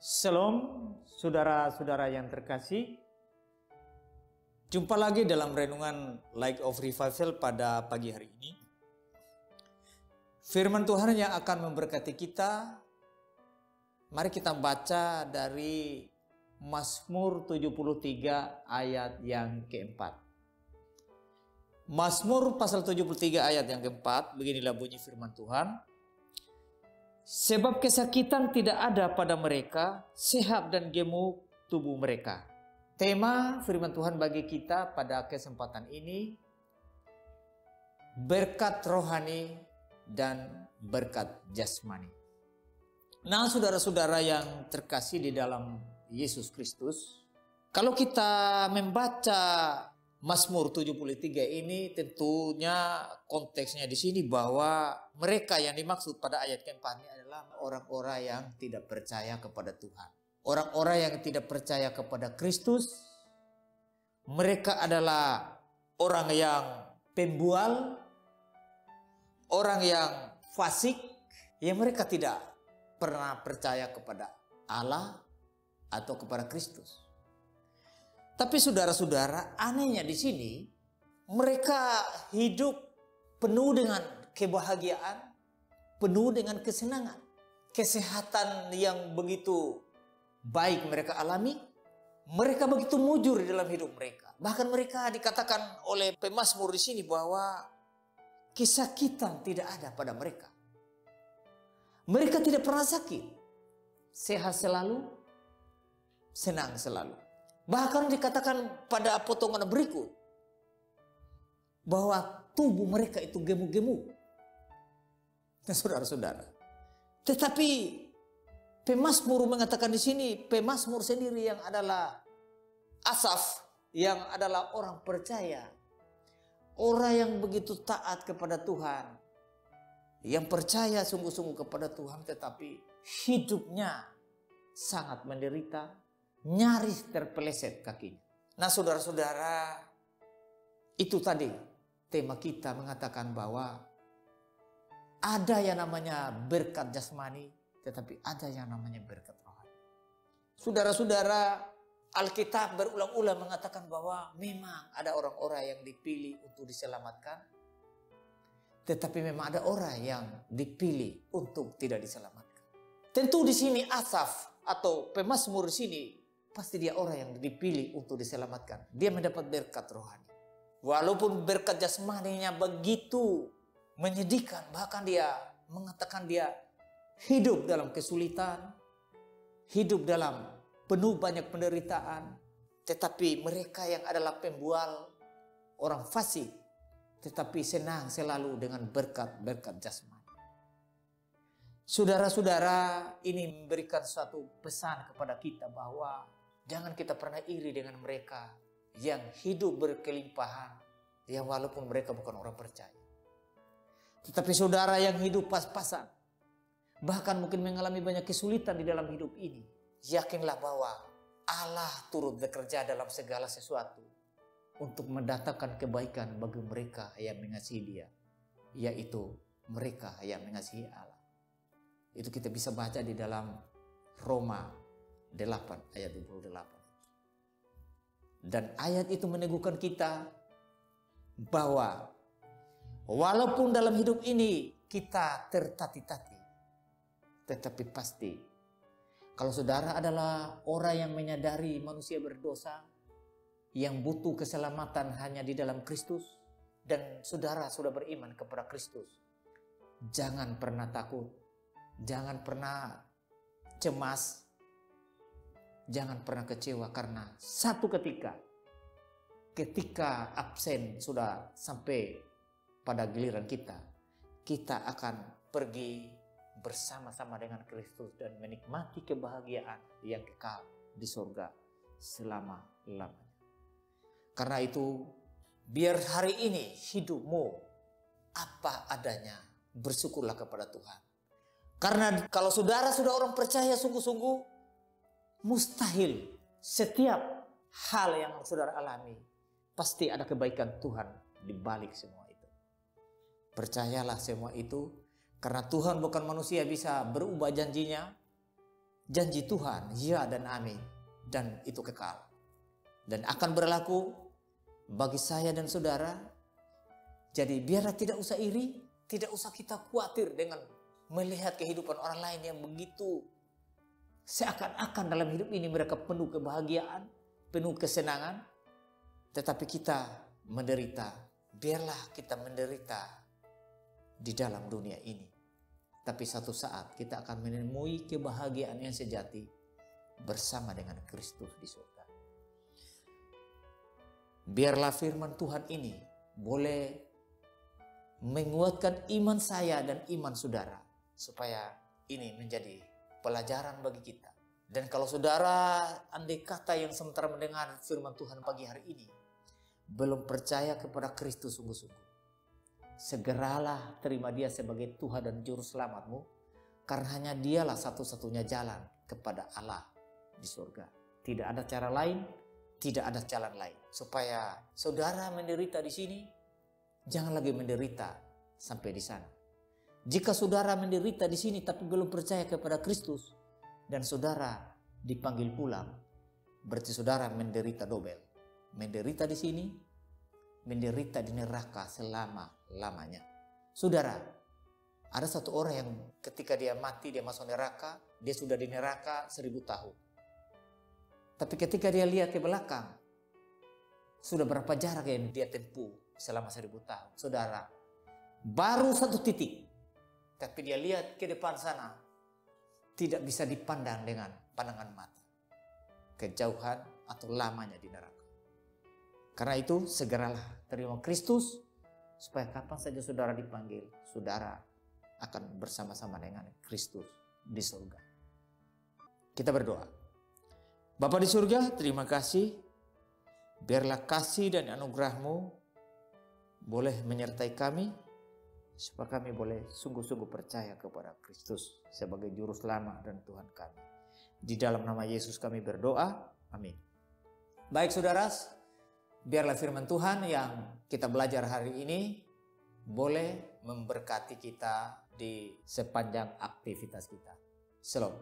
Shalom, saudara-saudara yang terkasih. Jumpa lagi dalam renungan Light of Revival pada pagi hari ini. Firman Tuhan yang akan memberkati kita. Mari kita baca dari Mazmur 73 ayat yang keempat. Mazmur pasal 73 ayat yang keempat, beginilah bunyi firman Tuhan. Sebab kesakitan tidak ada pada mereka, sehat dan gemuk tubuh mereka. Tema firman Tuhan bagi kita pada kesempatan ini, berkat rohani dan berkat jasmani. Nah, saudara-saudara yang terkasih di dalam Yesus Kristus, kalau kita membaca Mazmur 73 ini, tentunya konteksnya di sini bahwa mereka yang dimaksud pada ayat keempat ini adalah orang-orang yang tidak percaya kepada Tuhan. Orang-orang yang tidak percaya kepada Kristus. Mereka adalah orang yang pembual, orang yang fasik, yang mereka tidak pernah percaya kepada Allah atau kepada Kristus. Tapi saudara-saudara, anehnya di sini mereka hidup penuh dengan kebahagiaan, penuh dengan kesenangan, kesehatan yang begitu baik mereka alami. Mereka begitu mujur di dalam hidup mereka. Bahkan mereka dikatakan oleh pemazmur di sini bahwa kesakitan tidak ada pada mereka. Mereka tidak pernah sakit, sehat selalu, senang selalu. Bahkan dikatakan pada potongan berikut bahwa tubuh mereka itu gemuk-gemuk. Nah, saudara-saudara. Tetapi pemazmur mengatakan di sini, pemazmur sendiri yang adalah Asaf, yang adalah orang percaya, orang yang begitu taat kepada Tuhan, yang percaya sungguh-sungguh kepada Tuhan, tetapi hidupnya sangat menderita, nyaris terpeleset kakinya. Nah, saudara-saudara, itu tadi tema kita mengatakan bahwa ada yang namanya berkat jasmani, tetapi ada yang namanya berkat rohani. Saudara-saudara, Alkitab berulang-ulang mengatakan bahwa memang ada orang-orang yang dipilih untuk diselamatkan, tetapi memang ada orang yang dipilih untuk tidak diselamatkan. Tentu di sini Asaf atau pemazmur di sini pasti dia orang yang dipilih untuk diselamatkan. Dia mendapat berkat rohani. Walaupun berkat jasmaninya begitu menyedihkan, bahkan dia mengatakan dia hidup dalam kesulitan, hidup dalam penuh banyak penderitaan. Tetapi mereka yang adalah pembual, orang fasik, tetapi senang selalu dengan berkat-berkat jasmani. Saudara-saudara, ini memberikan suatu pesan kepada kita bahwa jangan kita pernah iri dengan mereka yang hidup berkelimpahan, yang walaupun mereka bukan orang percaya. Tetapi saudara yang hidup pas-pasan, bahkan mungkin mengalami banyak kesulitan di dalam hidup ini, yakinlah bahwa Allah turut bekerja dalam segala sesuatu untuk mendatangkan kebaikan bagi mereka yang mengasihi Dia, yaitu mereka yang mengasihi Allah. Itu kita bisa baca di dalam Roma 8 ayat 28. Dan ayat itu meneguhkan kita bahwa walaupun dalam hidup ini kita tertati-tati, tetapi pasti kalau saudara adalah orang yang menyadari manusia berdosa, yang butuh keselamatan hanya di dalam Kristus, dan saudara sudah beriman kepada Kristus, jangan pernah takut, jangan pernah cemas, jangan pernah kecewa, karena satu ketika absen sudah sampai pada giliran kita akan pergi bersama-sama dengan Kristus dan menikmati kebahagiaan yang kekal di surga selama-lamanya. Karena itu, biar hari ini hidupmu apa adanya, bersyukurlah kepada Tuhan. Karena kalau saudara sudah orang percaya sungguh-sungguh, mustahil setiap hal yang saudara alami pasti ada kebaikan Tuhan di balik semua itu. Percayalah semua itu, karena Tuhan bukan manusia bisa berubah janjinya. janji Tuhan, ya dan amin, dan itu kekal. Dan akan berlaku bagi saya dan saudara. Jadi biarlah tidak usah iri, tidak usah kita khawatir dengan melihat kehidupan orang lain yang begitu seakan-akan dalam hidup ini mereka penuh kebahagiaan, penuh kesenangan. Tetapi kita menderita, biarlah kita menderita di dalam dunia ini. Tapi satu saat kita akan menemui kebahagiaan yang sejati bersama dengan Kristus di surga. Biarlah firman Tuhan ini boleh menguatkan iman saya dan iman saudara, supaya ini menjadi pelajaran bagi kita. Dan kalau saudara andai kata yang sementara mendengar firman Tuhan pagi hari ini belum percaya kepada Kristus sungguh-sungguh, segeralah terima Dia sebagai Tuhan dan Juru Selamatmu, karena hanya Dialah satu-satunya jalan kepada Allah di surga. Tidak ada cara lain, tidak ada jalan lain. Supaya saudara menderita di sini, jangan lagi menderita sampai di sana. Jika saudara menderita di sini tapi belum percaya kepada Kristus dan saudara dipanggil pulang, berarti saudara menderita dobel. Menderita di sini, menderita di neraka selama-lamanya. Saudara, ada satu orang yang ketika dia mati, dia masuk neraka, dia sudah di neraka 1000 tahun. Tapi ketika dia lihat ke belakang, sudah berapa jarak yang dia tempuh selama 1000 tahun. Saudara, baru satu titik. Tapi dia lihat ke depan sana, tidak bisa dipandang dengan pandangan mata. Kejauhan atau lamanya di neraka. Karena itu segeralah terima Kristus, supaya kapan saja saudara dipanggil, saudara akan bersama-sama dengan Kristus di surga. Kita berdoa. Bapa di surga, terima kasih. Biarlah kasih dan anugerah-Mu boleh menyertai kami, supaya kami boleh sungguh-sungguh percaya kepada Kristus sebagai Juru Selamat dan Tuhan kami. Di dalam nama Yesus kami berdoa. Amin. Baik saudara, biarlah firman Tuhan yang kita belajar hari ini boleh memberkati kita di sepanjang aktivitas kita. Shalom.